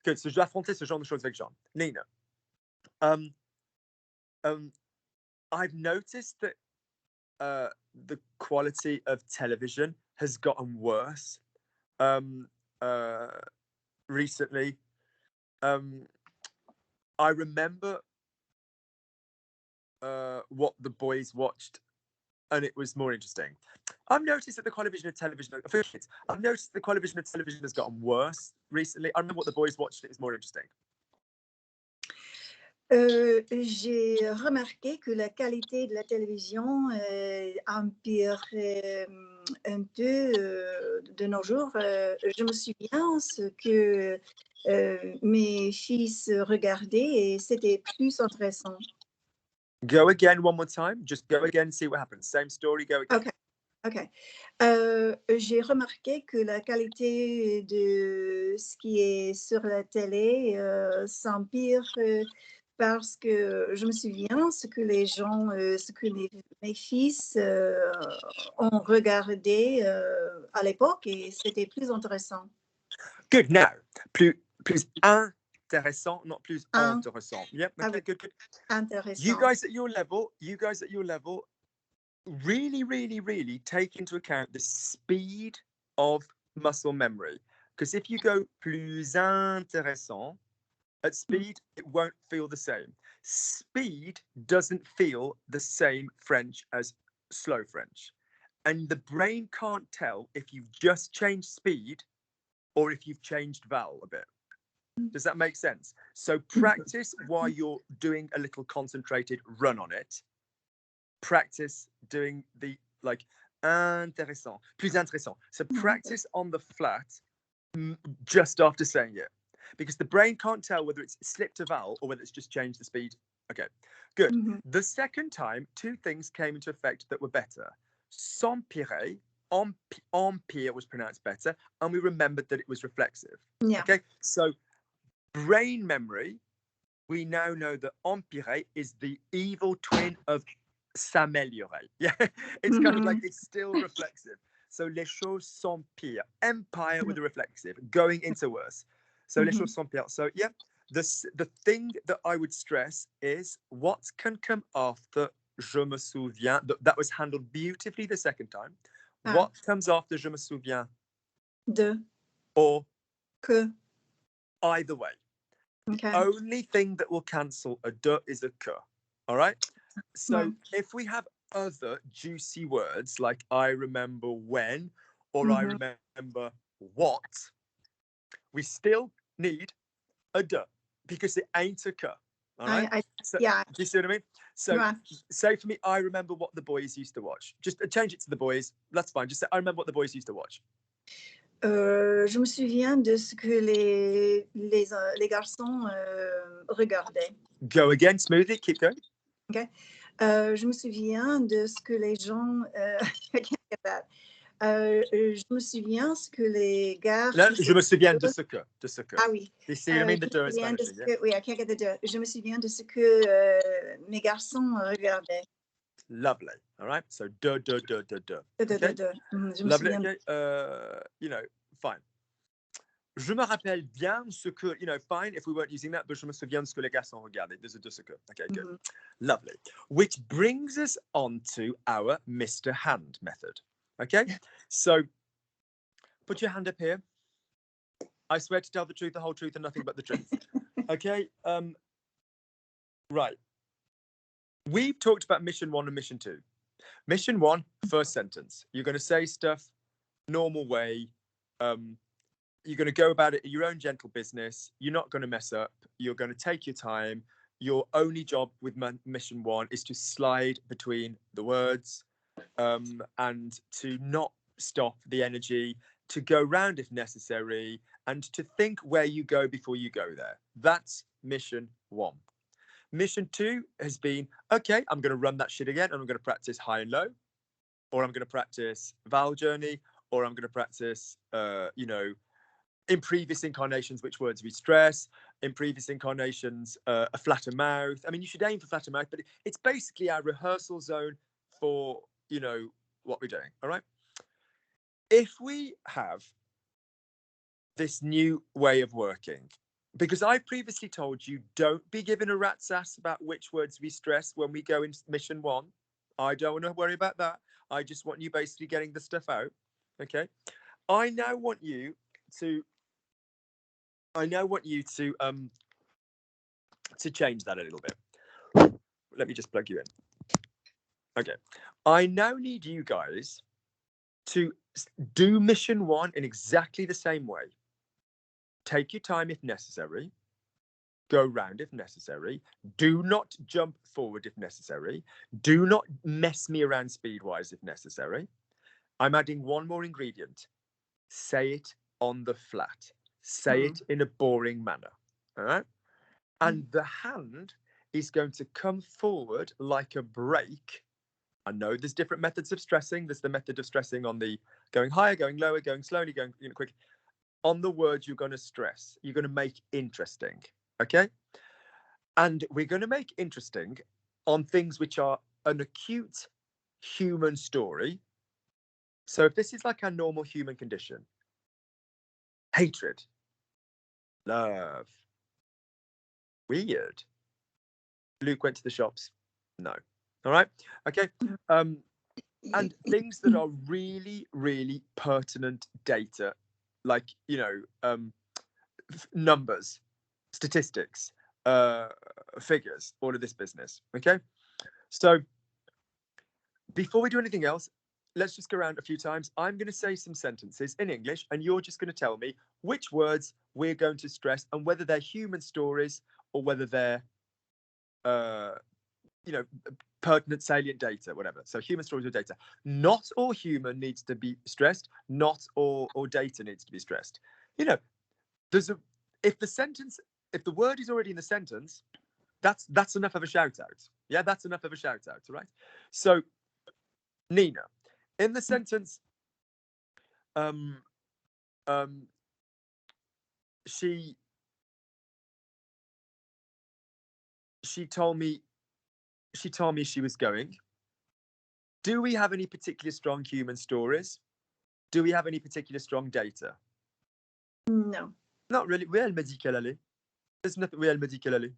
Good. So je dois affronter ce genre de choses avec Jean. Nina. I've noticed that the quality of television has gotten worse recently. I remember what the boys watched, and it was more interesting. I've noticed that the quality of television for kids, I've noticed the quality of television has gotten worse recently. I remember what the boys watched, it was more interesting. J'ai remarqué que la qualité de la télévision empire un peu de nos jours. Je me souviens ce que mes fils regardaient et c'était plus intéressant. Go again one more time. Just go again, see what happens. Same story, go again. Ok. J'ai remarqué que la qualité de ce qui est sur la télé s'empire parce que je me souviens ce que les gens, ce que mes fils ont regardé à l'époque et c'était plus intéressant. Good. Now, plus intéressant, not plus intéressant. Yep. Okay. Good. Intéressant. You guys at your level, really, really, really take into account the speed of muscle memory. Because if you go plus intéressant, at speed, it won't feel the same. Speed doesn't feel the same French as slow French. And the brain can't tell if you've just changed speed or if you've changed vowel a bit. Does that make sense? So practice while you're doing a little concentrated run on it. Practice doing the like intéressant, plus intéressant. So practice on the flat just after saying it. Because the brain can't tell whether it's slipped a vowel or whether it's just changed the speed. Okay, good. The second time, 2 things came into effect that were better. S'empirer, empire was pronounced better, and we remembered that it was reflexive. Yeah. Okay, so brain memory, we now know that empire is the evil twin of s'améliorer. Yeah, it's kind of like, it's still reflexive. So les choses sont pires. Empire with a reflexive, going into worse. So les choses sont pires. So yeah, the thing that I would stress is what can come after je me souviens. That was handled beautifully the second time. What comes after je me souviens? De. Or Que. either way. Okay. The only thing that will cancel a de is a que. All right. So if we have other juicy words like I remember when or I remember what, we still need a de because it ain't a que. All right. So, yeah. do you see what I mean? So say for me, I remember what the boys used to watch. Just change it to the boys. That's fine. Just say I remember what the boys used to watch. Je me souviens de ce que les garçons regardaient. Go again, smoothly. Keep going. Okay. Je me souviens de ce que les gens. I can't get that. Je me souviens ce que les gars. No, je me souviens de ce que. De ce que. Ah oui. You see what I mean? The de is vanishing. Yeah? Oui, I can't get the de. Je me souviens de ce que mes garçons regardaient. Lovely. All right. So de. Okay? Je me Lovely. souviens. Okay. You know, fine. Je me rappelle bien ce que, you know, fine if we weren't using that, but je me souviens de ce que les garçons regardaient. There's a de ce que. Okay, good. Lovely. Which brings us on to our Mr. Hand method. Okay. So put your hand up here. I swear to tell the truth, the whole truth, and nothing but the truth. Okay. Right. We've talked about mission 1 and mission 2. Mission 1, first sentence. You're going to say stuff normal way. You're going to go about it in your own gentle business. You're not going to mess up. You're going to take your time. Your only job with mission 1 is to slide between the words and to not stop the energy, to go round if necessary, and to think where you go before you go there. That's mission 1. Mission 2 has been, okay, I'm going to run that shit again, and I'm going to practice high and low, or I'm going to practice vowel journey, or I'm going to practice, you know, in previous incarnations, which words we stress. In previous incarnations, a flatter mouth. I mean, you should aim for flatter mouth, but it's basically our rehearsal zone for, you know, what we're doing. All right. If we have this new way of working, because I previously told you, don't be given a rat's ass about which words we stress when we go into mission 1. I don't want to worry about that. I just want you basically getting the stuff out. Okay. I now want you to change that a little bit. Let me just plug you in. Okay. I now need you guys to do mission 1 in exactly the same way. Take your time if necessary. Go round if necessary. Do not jump forward if necessary. Do not mess me around speed-wise if necessary. I'm adding one more ingredient. Say it on the flat. Say it in a boring manner. All right? And the hand is going to come forward like a brake. I know there's different methods of stressing. There's the method of stressing on the going higher, going lower, going slowly, going quick. On the words you're going to stress, you're going to make interesting. Okay? And we're going to make interesting on things which are an acute human story. So if this is like our normal human condition, hatred, love, weird. Luke went to the shops. No. All right. Okay. And things that are really, really pertinent data, like, you know, numbers, statistics, figures, all of this business. Okay. So before we do anything else, let's just go around a few times. I'm going to say some sentences in English, and you're just going to tell me which words we're going to stress and whether they're human stories or whether they're, you know, pertinent, salient data, whatever. So human stories or data. Not all human needs to be stressed. Not all data needs to be stressed. You know, if the word is already in the sentence, that's enough of a shout out. Yeah, that's enough of a shout out, right? So, Nina, in the sentence, she told me she was going. Do we have any particularly strong human stories? Do we have any particular strong data? No. Not really. Oui, elle m'a dit qu'elle allait. There's nothing. Oui, elle m'a dit qu'elle allait.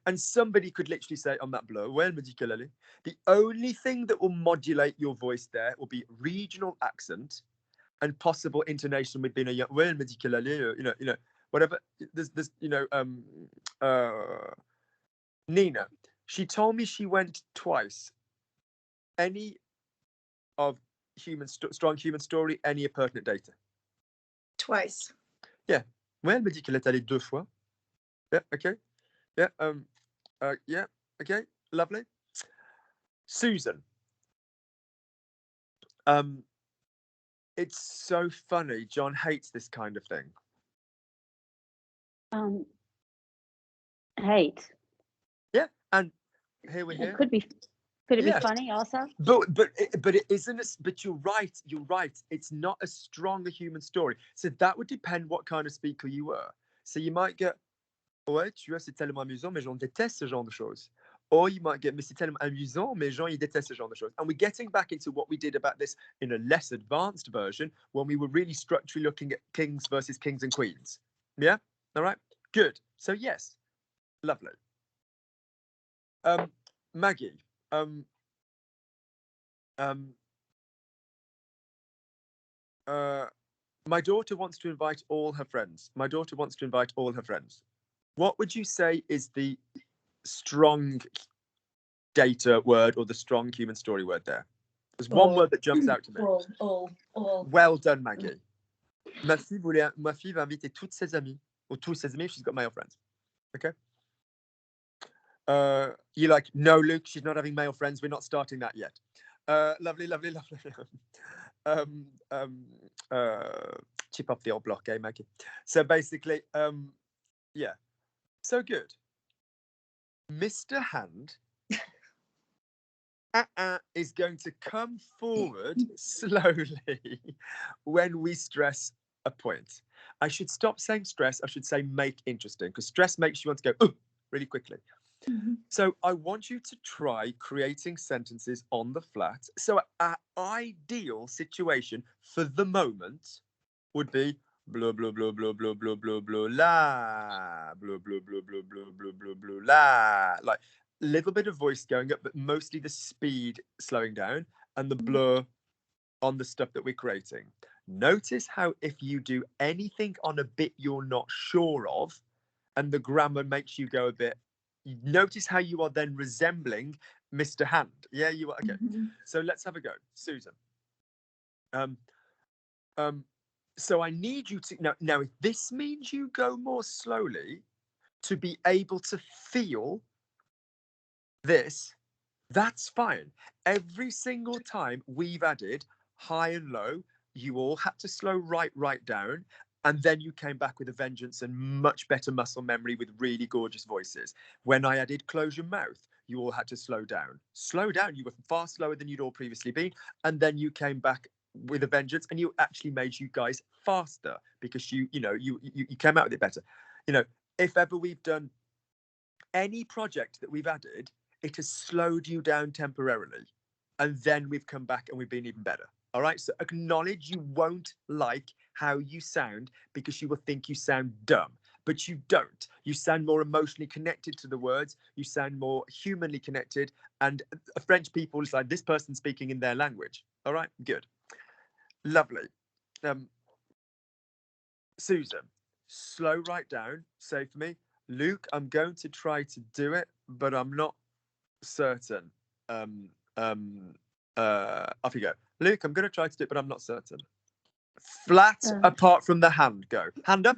And somebody could literally say on that blur, well, me dit qu'elle allait. The only thing that will modulate your voice there will be regional accent and possible intonation within a well, me dit qu'elle allait, you know, whatever. There's, Nina, she told me she went twice. Any of strong human story, any pertinent data? Twice. Yeah. Well, elle me dit qu'elle est allée 2 fois. Yeah, okay. Yeah, yeah, okay, lovely. Susan. It's so funny. John hates this kind of thing. Hate. Yeah, and here we're here. Could it be funny also? But it isn't. But you're right. You're right. It's not as strong a human story. So that would depend what kind of speaker you were. So you might get, ouais, tu vois, c'est tellement amusant, mais j'en déteste ce genre de choses. Or you might get, mais c'est tellement amusant, mais gens, ils détestent ce genre de choses. And we're getting back into what we did about this in a less advanced version when we were really structurally looking at kings versus kings and queens. Yeah? All right? Good. So yes. Lovely. Maggie. My daughter wants to invite all her friends. My daughter wants to invite all her friends. What would you say is the strong data word or the strong human story word there? There's one word that jumps out to me. All. Well done, Maggie. Ma fille va inviter toutes ses amies, or tous ses amis. She's got male friends. Okay. You're like, no, Luke, she's not having male friends. We're not starting that yet. Lovely. Chip off the old block, eh, Maggie? So basically, yeah. So good. Mr. Hand is going to come forward slowly when we stress a point. I should stop saying stress. I should say make interesting, because stress makes you want to go really quickly. Mm-hmm. So I want you to try creating sentences on the flat. So our ideal situation for the moment would be blah blah blah blah blah blah blah blah la blah blah blah blah blah blah blah blah la, like a little bit of voice going up, but mostly the speed slowing down and the blur on the stuff that we're creating. Notice how if you do anything on a bit you're not sure of and the grammar makes you go a bit, notice how you are then resembling Mr. Hand. Yeah, you are. Okay. Mm-hmm. So let's have a go. Susan. So I need you to now if this means you go more slowly to be able to feel this, that's fine. Every single time we've added high and low, you all had to slow right down, and then you came back with a vengeance and much better muscle memory with really gorgeous voices. When I added close your mouth, you all had to slow down. You were far slower than you'd all previously been, and then you came back with a vengeance, and you actually made you guys faster because you came out with it better. If ever we've done any project that we've added, it has slowed you down temporarily, and then we've come back and we've been even better. All right, so acknowledge you won't like how you sound because you will think you sound dumb, but you don't. You sound more emotionally connected to the words. You sound more humanly connected, and French people is like this person speaking in their language. All right, good. Lovely. Susan, slow right down. Say for me, Luke, I'm going to try to do it, but I'm not certain. Off you go. Luke, I'm going to try to do it, but I'm not certain. Flat apart from the hand, go. Hand up.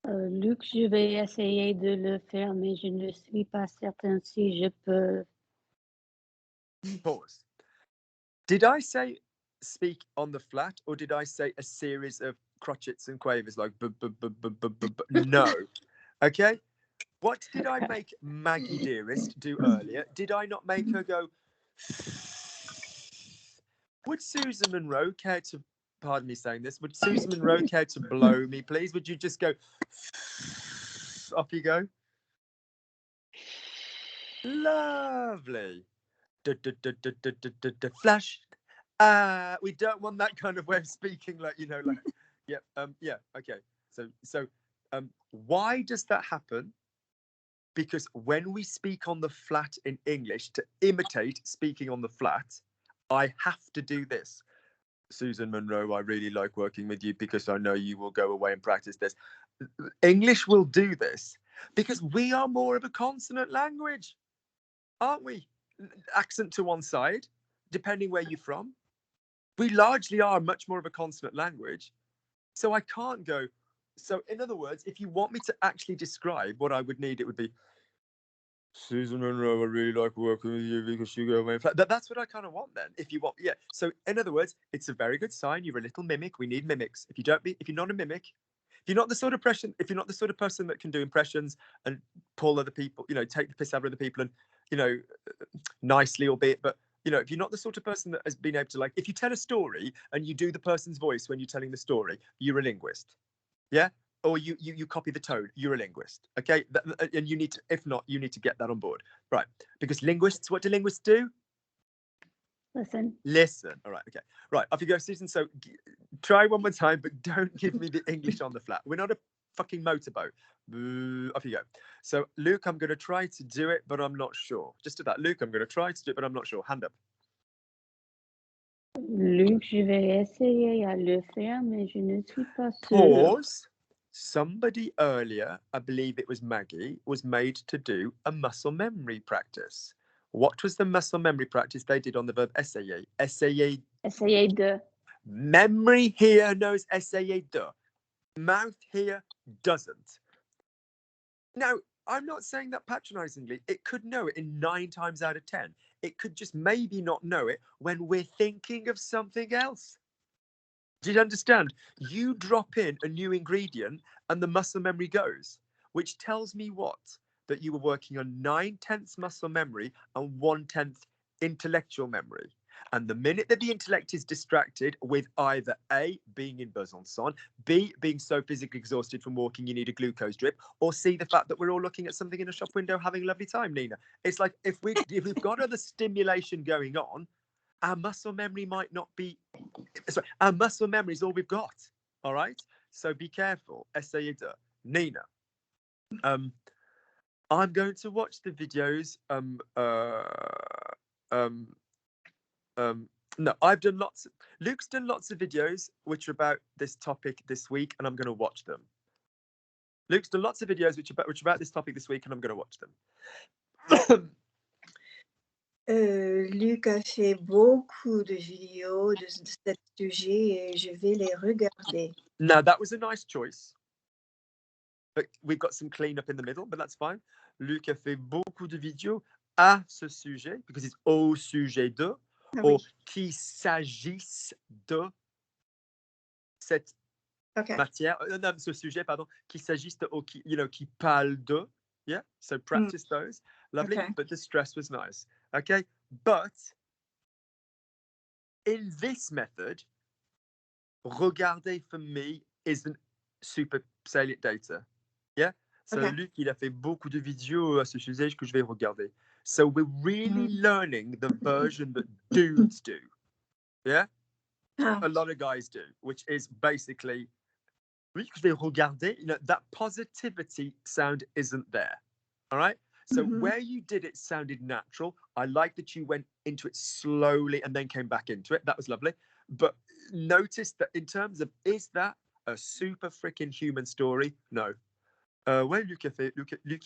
Luc, je vais essayer de le faire, mais je ne suis pas certain si je peux. Pause. Did I say speak on the flat, or did I say a series of crotchets and quavers like no? Okay. What did I make Maggie Dearest do earlier? Did I not make her go? Would Susan Monroe care to, pardon me saying this, would Susan Monroe care to blow me, please? Would you just go, off you go? Lovely. Flash. We don't want that kind of way of speaking, like, you know, like, yeah, okay. So, why does that happen? Because when we speak on the flat in English, to imitate speaking on the flat, I have to do this. Susan Monroe, I really like working with you because I know you will go away and practice this. English will do this because we are more of a consonant language, aren't we? Accent to one side, depending where you're from. We largely are much more of a consonant language. So I can't go. So in other words, if you want me to actually describe what I would need, it would be, Susan Monroe, I really like working with you because you go away. That's what I kind of want then. If you want, yeah. So in other words, it's a very good sign. You're a little mimic. We need mimics. If you're not a mimic, if you're not the sort of person that can do impressions and pull other people, you know, take the piss out of other people and, you know, nicely, albeit, but you know, if you're not the sort of person that has been able to, like, if you tell a story and you do the person's voice when you're telling the story, you're a linguist. Yeah. Or you copy the tone, you're a linguist. Okay. And you need to, if not, you need to get that on board. Right. Because linguists, what do linguists do? Listen. All right. Okay. Right. Off you go, Susan. So try one more time, but don't give me the English on the flat. We're not a fucking motorboat. Off you go. So Luke, I'm going to try to do it, but I'm not sure. Just do that. Luke, I'm going to try to do it, but I'm not sure. Hand up. Luc, je vais essayer à le faire, mais je ne suis pas sûre. Pause. Somebody earlier, I believe it was Maggie, was made to do a muscle memory practice. What was the muscle memory practice they did on the verb essayer? Essayer. Essayer de. Memory here knows essayer de. Mouth here doesn't. Now, I'm not saying that patronizingly. It could know it in 9 times out of 10. It could just maybe not know it when we're thinking of something else. Do you understand? You drop in a new ingredient and the muscle memory goes, which tells me what? That you were working on 9/10 muscle memory and 1/10 intellectual memory. And the minute that the intellect is distracted with either A, being in Besançon, B, being so physically exhausted from walking you need a glucose drip, or C, the fact that we're all looking at something in a shop window having a lovely time, Nina. It's like if we've got other stimulation going on, our muscle memory might not be, sorry, our muscle memory is all we've got. All right. So be careful. Essayez. Nina. I'm going to watch the videos. No, I've done lots. Luke's done lots of videos which are about this topic this week, and I'm going to watch them. Luke's done lots of videos which are about this topic this week, and I'm going to watch them. Luc a fait beaucoup de vidéos de ce sujet et je vais les regarder. Now, that was a nice choice. But we've got some cleanup in the middle, but that's fine. Luc a fait beaucoup de vidéos à ce sujet, because it's au sujet de, or qu'il s'agisse de cette matière, non, ce sujet, pardon, qu'il s'agisse de, or qui, you know, qui parle de. Yeah, so practice those. Lovely, but the stress was nice. Okay, but in this method, regarder for me isn't super salient data. Yeah, so Luc, il a fait beaucoup de vidéos à ce sujet que je vais regarder. So we're really learning the version that dudes do. Yeah, a lot of guys do, which is basically, oui, je vais regarder. You know, that positivity sound isn't there. All right. So where you did it sounded natural. I like that you went into it slowly and then came back into it. That was lovely. But notice that in terms of, is that a super freaking human story? No. Ouais, Luc,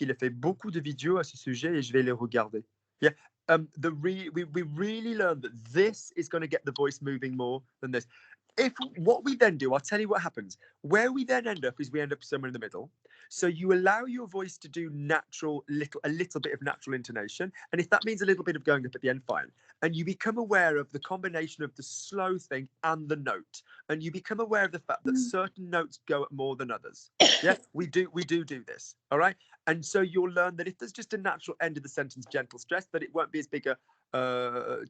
il a fait beaucoup de vidéos à ce sujet et je vais les regarder. Yeah. We really learned that this is going to get the voice moving more than this. If what we then do, I'll tell you what happens. Where we then end up is we end up somewhere in the middle. So you allow your voice to do a little bit of natural intonation. And if that means a little bit of going up at the end, fine. And you become aware of the combination of the slow thing and the note. And you become aware of the fact that certain notes go up more than others. Yeah, we do this. All right. And so you'll learn that if there's just a natural end of the sentence, gentle stress, that it won't be as big a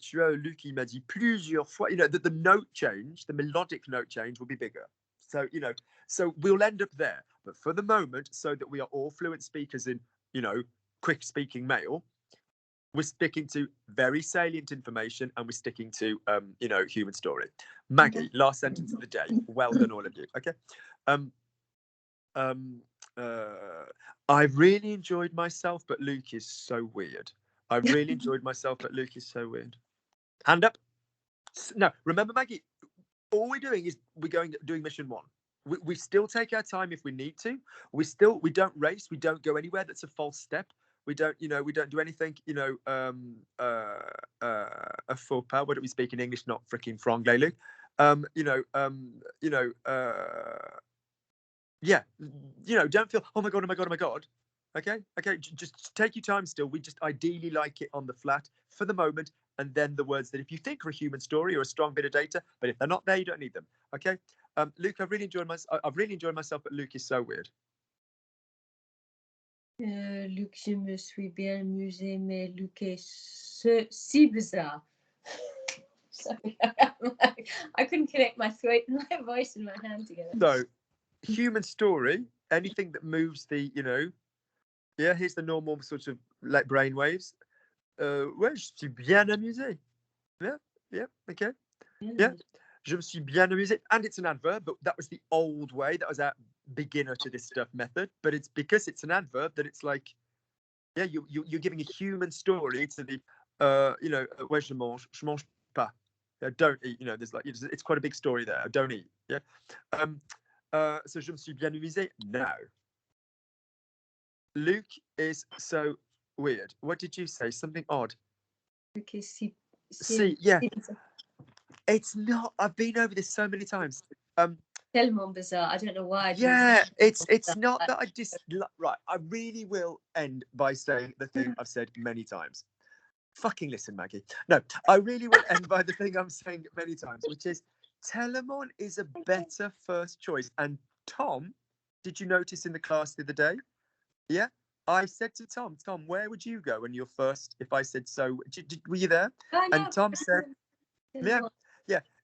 tu as Luc, il m'a dit plusieurs fois, you know, that the note change, the melodic note change will be bigger. So, you know, so we'll end up there. But for the moment, so that we are all fluent speakers in, you know, quick speaking male, We're sticking to very salient information, and we're sticking to, you know, human story. Maggie, last sentence of the day. Well done, all of you. Okay. I've really enjoyed myself, but Luke is so weird. I've really enjoyed myself, but Luke is so weird. Hand up. No, remember, Maggie, all we're doing is doing mission 1. We still take our time if we need to. We don't race. We don't go anywhere that's a false step. We don't, you know, we don't do anything, you know, a faux pas. What do we speak in English? Not freaking franglais, Luke. Yeah, you know, don't feel, oh my God, oh my God, oh my God. Okay, just take your time still. We just ideally like it on the flat for the moment, and then the words that if you think are a human story or a strong bit of data, but if they're not there, you don't need them. Okay, Luke, I've really enjoyed myself, but Luke is so weird. Luc, je me suis bien amusée, mais Luc est si bizarre. Sorry, I couldn't connect my throat and my voice and my hand together. So, human story, anything that moves the, you know, yeah, here's the normal sort of like brain waves. Ouais, je suis bien amusé. Yeah, okay. Yeah, je me suis bien amusé. And it's an adverb, but that was the old way. That was our beginner to this stuff method. But it's because it's an adverb that it's like, yeah, you're giving a human story to the, you know, ouais, je mange pas. Don't eat. You know, there's like, it's quite a big story there. Don't eat. Yeah. So je me suis bien amusé. Now, Luke is so weird. What did you say? Something odd. Luc est si yeah. It's not. I've been over this so many times. Tellement bizarre. I don't know why. Yeah, it's not that I just right. I really will end by saying the thing I've said many times. Fucking listen, Maggie. No, I really will end by the thing I'm saying many times, which is Telemon is a better first choice. And Tom, did you notice in the class the other day? Yeah, I said to Tom, where would you go when you're first? If I said so, were you there? And Tom said, yeah.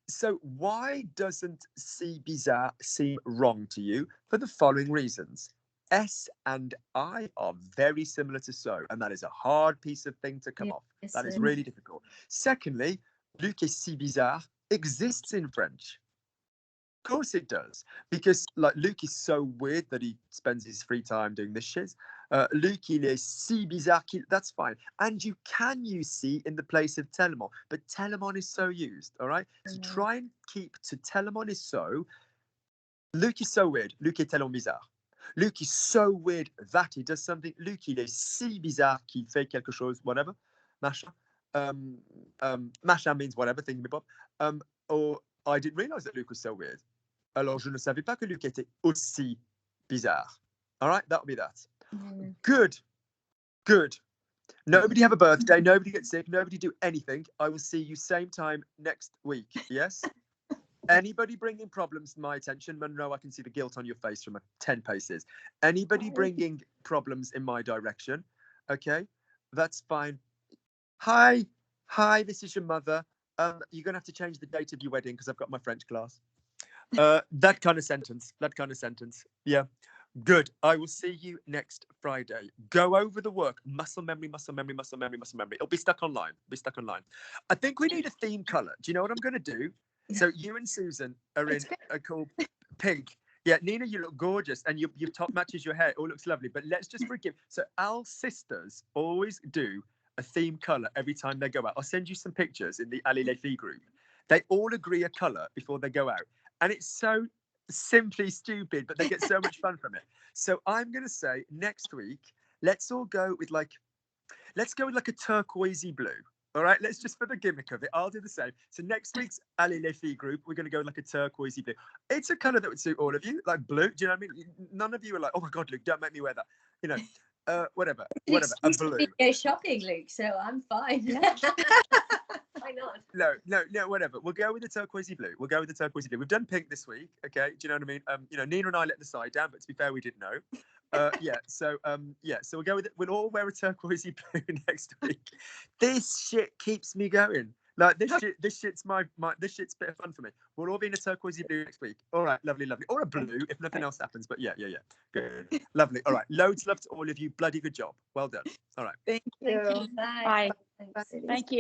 So why doesn't si bizarre seem wrong to you? For the following reasons. S and I are very similar to so, and that is a hard piece of thing to come off. That is really difficult. Secondly, Luc est si bizarre exists in French. Of course it does, because like Luc is so weird that he spends his free time doing this shit. Luc, il est si bizarre, that's fine. And you can use si in the place of telemon, but telemon is so used, all right? So try and keep to telemon is so. Luc is so weird. Luc est tellement bizarre. Luc is so weird that he does something. Luc, il est si bizarre qu'il fait quelque chose, whatever. Machin. Machin means whatever, thingamabop. Or I didn't realize that Luc was so weird. Alors, je ne savais pas que Luc était aussi bizarre. All right, that'll be that. Good. Nobody have a birthday. Nobody get sick. Nobody do anything. I will see you same time next week. Yes? Anybody bringing problems to my attention? Monroe, I can see the guilt on your face from 10 paces. Anybody bringing problems in my direction? Okay, that's fine. Hi, this is your mother. You're going to have to change the date of your wedding because I've got my French class. That kind of sentence. Yeah. Good. I will see you next Friday. Go over the work. Muscle memory. It'll be stuck online. I think we need a theme color. Do you know what I'm going to do? So you and Susan are in a cool pink. Yeah, Nina, you look gorgeous, and your top matches your hair. It all looks lovely. But let's just forgive. So our sisters always do a theme color every time they go out. I'll send you some pictures in the Ali Les Filles group. They all agree a color before they go out, and it's so simply stupid, but they get so much fun from it. So I'm going to say next week, let's go with like a turquoisey blue. All right, let's just for the gimmick of it, I'll do the same. So next week's Ali Les Filles group, we're going to go like a turquoisey blue. It's a color that would suit all of you, like blue. Do you know what I mean? None of you are like, oh my God, Luke, don't make me wear that. You know, whatever. A blue. Go shopping, Luke, so I'm fine. Yeah. Why not? No, whatever. We'll go with the turquoisey blue. We've done pink this week. Okay, do you know what I mean? Nina and I let the side down, but to be fair, we didn't know. So we'll go with it. We'll all wear a turquoisey blue next week. This shit keeps me going. Like this shit's this shit's a bit of fun for me. We'll all be in a turquoisey blue next week. All right, lovely, or a blue if nothing else happens. But yeah, good, lovely. All right, loads love to all of you. Bloody good job. Well done. All right. Thank you. Thank you. Bye. Bye. Thank you.